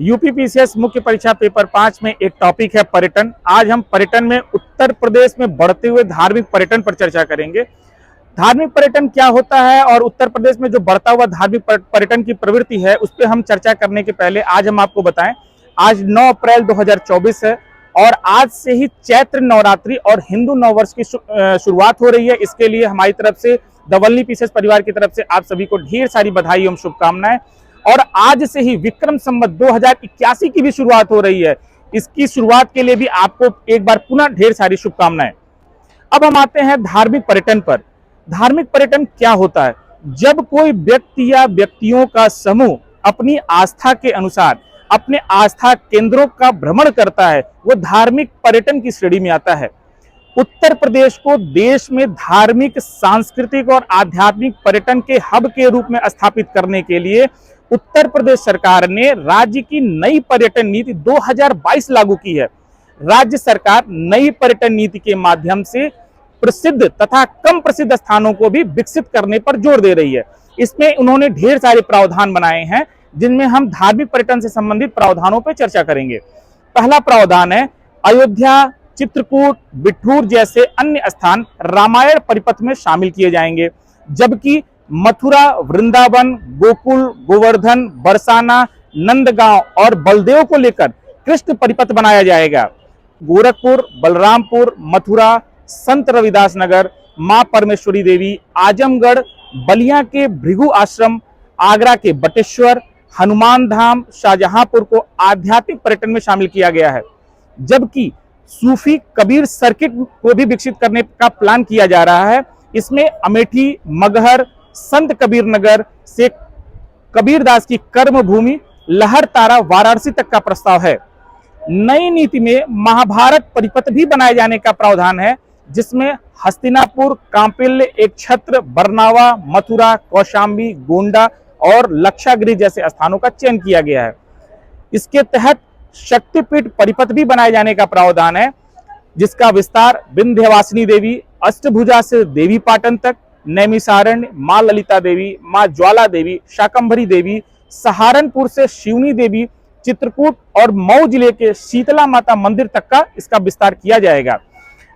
UP PCS मुख्य परीक्षा paper 5 में एक टॉपिक है पर्यटन। आज हम पर्यटन में उत्तर प्रदेश में बढ़ते हुए धार्मिक पर्यटन पर चर्चा करेंगे। धार्मिक पर्यटन क्या होता है और उत्तर प्रदेश में जो बढ़ता हुआ धार्मिक पर्यटन की प्रवृत्ति है उस पर हम चर्चा करने के पहले आज हम आपको बताएं, आज 9 अप्रैल 2024 है और आज से ही चैत्र नवरात्रि और हिंदू नववर्ष की शुरुआत हो रही है। इसके लिए हमारी तरफ से द वल्ली पीसीएस परिवार की तरफ से आप सभी को ढेर सारी बधाई एवं शुभकामनाएं। और आज से ही विक्रम संवत 2081 की भी शुरुआत हो रही है। इसकी शुरुआत के लिए भी आपको एक बार पुनः ढेर सारी शुभकामनाएं। अब हम आते हैं धार्मिक पर्यटन पर। धार्मिक पर्यटन क्या होता है? जब कोई व्यक्ति या व्यक्तियों का समूह अपनी आस्था के अनुसार अपने आस्था केंद्रों का भ्रमण करता है, वो धार्मिक पर्यटन की श्रेणी में आता है। उत्तर प्रदेश को देश में धार्मिक, सांस्कृतिक और आध्यात्मिक पर्यटन के हब के रूप में स्थापित करने के लिए उत्तर प्रदेश सरकार ने राज्य की नई पर्यटन नीति 2022 लागू की है। राज्य सरकार नई पर्यटन नीति के माध्यम से प्रसिद्ध तथा कम प्रसिद्ध स्थानों को भी विकसित करने पर जोर दे रही है। इसमें उन्होंने ढेर सारे प्रावधान बनाए हैं, जिनमें हम धार्मिक पर्यटन से संबंधित प्रावधानों पर चर्चा करेंगे। पहला प्रावधान है अयोध्या, चित्रकूट, बिठूर जैसे अन्य स्थान रामायण परिपथ में शामिल किए जाएंगे, जबकि मथुरा, वृंदावन, गोकुल, गोवर्धन, बरसाना, नंदगांव और बलदेव को लेकर कृष्ण परिपथ बनाया जाएगा। गोरखपुर, बलरामपुर, मथुरा, संत रविदास नगर, मां परमेश्वरी देवी, आजमगढ़, बलिया के भृगु आश्रम, आगरा के बटेश्वर, हनुमान धाम, शाहजहांपुर को आध्यात्मिक पर्यटन में शामिल किया गया है, जबकि सूफी कबीर सर्किट को भी विकसित करने का प्लान किया जा रहा है। इसमें अमेठी, मगहर, संत कबीर नगर से कबीरदास की कर्म भूमि लहरतारा, वाराणसी तक का प्रस्ताव है। नई नीति में महाभारत परिपथ भी बनाए जाने का प्रावधान है, जिसमें हस्तिनापुर, कांपिल्य, एक छत्र, बरनावा, मथुरा, कौशाम्बी, गोंडा और लक्षागिरी जैसे स्थानों का चयन किया गया है। इसके तहत शक्तिपीठ परिपथ भी बनाए जाने का प्रावधान है, जिसका विस्तार विंध्यवासिनी देवी, अष्टभुजा से देवी पाटन तक, नैमिषारण्य, मां ललिता देवी, मां ज्वाला देवी, शाकंभरी देवी, सहारनपुर से शिवनी देवी, चित्रकूट और मऊ जिले के शीतला माता मंदिर तक का इसका विस्तार किया जाएगा।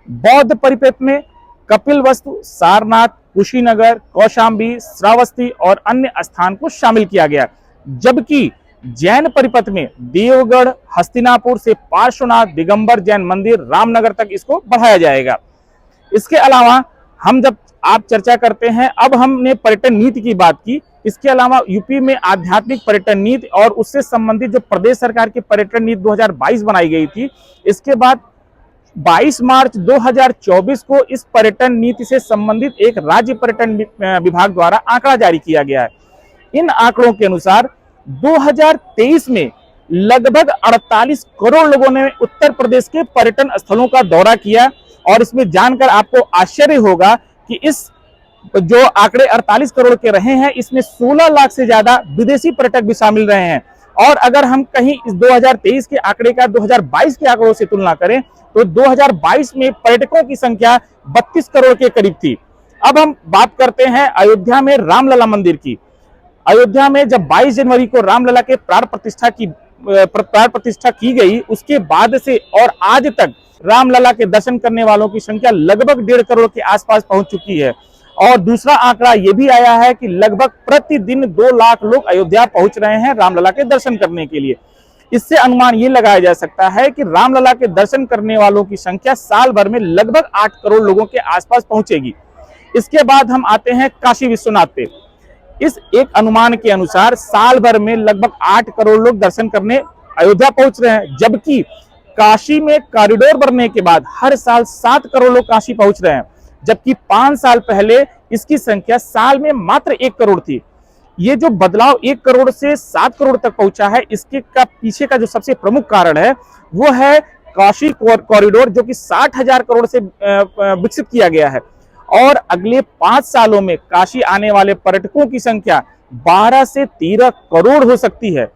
बौद्ध परिपथ में कपिलवस्तु, सारनाथ, कुशीनगर, कौशाम्बी, श्रावस्ती और अन्य स्थान को शामिल किया गया, जबकि जैन परिपथ में देवगढ़, हस्तिनापुर से पार्श्वनाथ, दिगंबर जैन मंदिर, रामनगर तक इसको बढ़ाया जाएगा। इसके अलावा हम जब आप चर्चा करते हैं, अब हमने पर्यटन नीति की बात की, इसके अलावा यूपी में आध्यात्मिक पर्यटन नीति और उससे संबंधित जो प्रदेश सरकार की पर्यटन नीति 2022 बनाई गई थी, इसके बाद 22 मार्च 2024 को इस पर्यटन नीति से संबंधित एक राज्य पर्यटन विभाग द्वारा आंकड़ा जारी किया गया है। इन आंकड़ों के अनुसार 2023 में लगभग 48 करोड़ लोगों ने उत्तर प्रदेश के पर्यटन स्थलों का दौरा किया और इसमें जानकर आपको आश्चर्य होगा कि इस जो आंकड़े 48 करोड़ के रहे हैं, इसमें 16 लाख से ज्यादा विदेशी पर्यटक भी शामिल रहे हैं। और अगर हम कहीं इस 2023 के आंकड़े का 2022 के आंकड़ों से तुलना करें तो 2022 में पर्यटकों की संख्या 32 करोड़ के करीब थी। अब हम बात करते हैं अयोध्या में रामलला मंदिर की। अयोध्या में जब 22 जनवरी को रामलला के प्राण प्रतिष्ठा की गई, उसके बाद से और आज तक रामलला के दर्शन करने वालों की संख्या लगभग 1.5 करोड़ के आसपास पहुंच चुकी है। और दूसरा आंकड़ा यह भी आया है कि लगभग प्रतिदिन 2 लाख लोग अयोध्या पहुंच रहे हैं रामलला के दर्शन करने के लिए। इससे अनुमान ये लगाया जा सकता है कि रामलला के दर्शन करने वालों की संख्या साल भर में लगभग 8 करोड़ लोगों के आसपास पहुंचेगी। इसके बाद हम आते हैं काशी विश्वनाथ पे। इस एक अनुमान के अनुसार साल भर में लगभग 8 करोड़ लोग दर्शन करने अयोध्या पहुंच रहे हैं, जबकि काशी में कॉरिडोर बनने के बाद हर साल 7 करोड़ लोग काशी पहुंच रहे हैं, जबकि 5 साल पहले इसकी संख्या साल में मात्र 1 करोड़ थी। ये जो बदलाव 1 करोड़ से 7 करोड़ तक पहुंचा है, इसके का पीछे का जो सबसे प्रमुख कारण है वो है काशी कॉरिडोर, जो कि 60,000 करोड़ से विकसित किया गया है। और अगले 5 सालों में काशी आने वाले पर्यटकों की संख्या 12 से 13 करोड़ हो सकती है।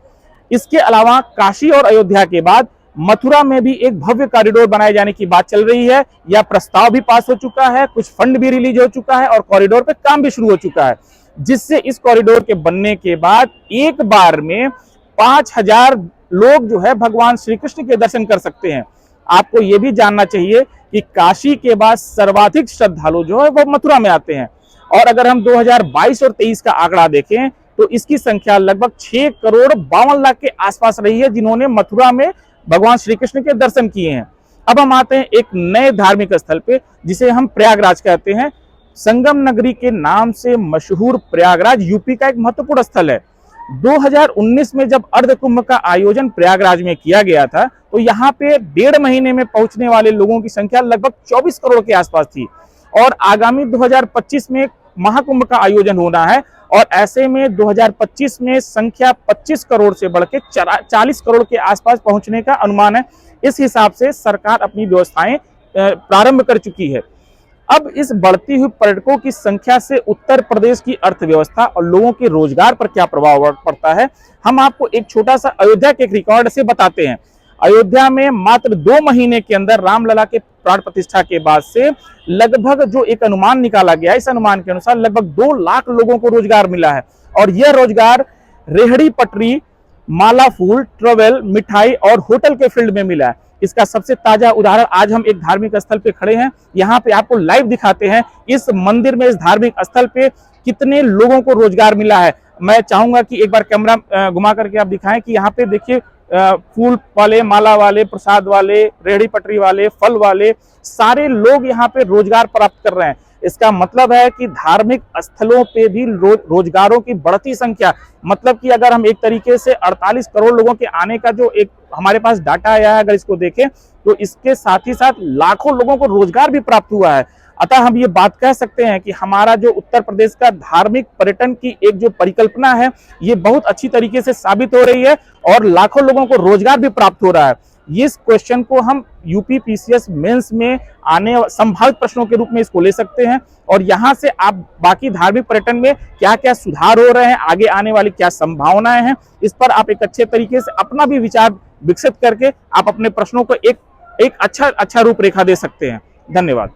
इसके अलावा काशी और अयोध्या के बाद मथुरा में भी एक भव्य कॉरिडोर बनाए जाने की बात चल रही है, या प्रस्ताव भी पास हो चुका है, कुछ फंड भी रिलीज हो चुका है और कॉरिडोर पे काम भी शुरू हो चुका है, जिससे इस कॉरिडोर के बनने के बाद एक बार में 5,000 लोग जो है भगवान श्री कृष्ण के दर्शन कर सकते हैं। आपको ये भी जानना चाहिए कि काशी के बाद सर्वाधिक श्रद्धालु जो है वो मथुरा में आते हैं, और अगर हम 2022 और 23 का आंकड़ा देखें तो इसकी संख्या लगभग 6 करोड़ 52 लाख के आसपास रही है, जिन्होंने मथुरा में भगवान श्री कृष्ण के दर्शन किए हैं। अब हम आते हैं एक नए धार्मिक स्थल पे, जिसे हम प्रयागराज कहते हैं। संगम नगरी के नाम से मशहूर प्रयागराज यूपी का एक महत्वपूर्ण स्थल है। 2019 में जब अर्ध कुंभ का आयोजन प्रयागराज में किया गया था, तो यहाँ पे 1.5 महीने में पहुंचने वाले लोगों की संख्या लगभग 24 करोड़ के आसपास थी, और आगामी 2025 में महाकुंभ का आयोजन होना है, और ऐसे में 2025 में संख्या 25 करोड़ से बढ़ के 40 करोड़ के आसपास पहुंचने का अनुमान है। इस हिसाब से सरकार अपनी व्यवस्थाएं प्रारंभ कर चुकी है। अब इस बढ़ती हुई पर्यटकों की संख्या से उत्तर प्रदेश की अर्थव्यवस्था और लोगों के रोजगार पर क्या प्रभाव पड़ता है, हम आपको एक छोटा सा अयोध्या के एक रिकॉर्ड से बताते हैं। अयोध्या में मात्र 2 महीने के अंदर रामलला के प्राण प्रतिष्ठा के बाद से लगभग जो एक अनुमान निकाला गया है, इस अनुमान के अनुसार लगभग 2 लाख लोगों को रोजगार मिला है, और यह रोजगार रेहड़ी पटरी, माला फूल, ट्रेवल, मिठाई और होटल के फील्ड में मिला है। इसका सबसे ताजा उदाहरण आज हम एक धार्मिक स्थल पे खड़े हैं, यहाँ पे आपको लाइव दिखाते हैं इस मंदिर में, इस धार्मिक स्थल पे कितने लोगों को रोजगार मिला है। मैं चाहूंगा कि एक बार कैमरा घुमा करके आप दिखाएं कि यहाँ पे देखिए फूल वाले, माला वाले, प्रसाद वाले, रेहड़ी पटरी वाले, फल वाले, सारे लोग यहाँ पे रोजगार प्राप्त कर रहे हैं। इसका मतलब है कि धार्मिक स्थलों पे भी रोजगारों की बढ़ती संख्या, मतलब कि अगर हम एक तरीके से 48 करोड़ लोगों के आने का जो एक हमारे पास डाटा आया है, अगर इसको देखें तो इसके साथ ही साथ लाखों लोगों को रोजगार भी प्राप्त हुआ है। अतः हम ये बात कह सकते हैं कि हमारा जो उत्तर प्रदेश का धार्मिक पर्यटन की एक जो परिकल्पना है, ये बहुत अच्छी तरीके से साबित हो रही है, और लाखों लोगों को रोजगार भी प्राप्त हो रहा है। इस क्वेश्चन को हम यूपीपीसीएस मेंस में आने संभावित प्रश्नों के रूप में इसको ले सकते हैं, और यहाँ से आप बाकी धार्मिक पर्यटन में क्या क्या सुधार हो रहे हैं, आगे आने वाली क्या संभावनाएं हैं, इस पर आप एक अच्छे तरीके से अपना भी विचार विकसित करके आप अपने प्रश्नों को एक अच्छा रूपरेखा दे सकते हैं। धन्यवाद।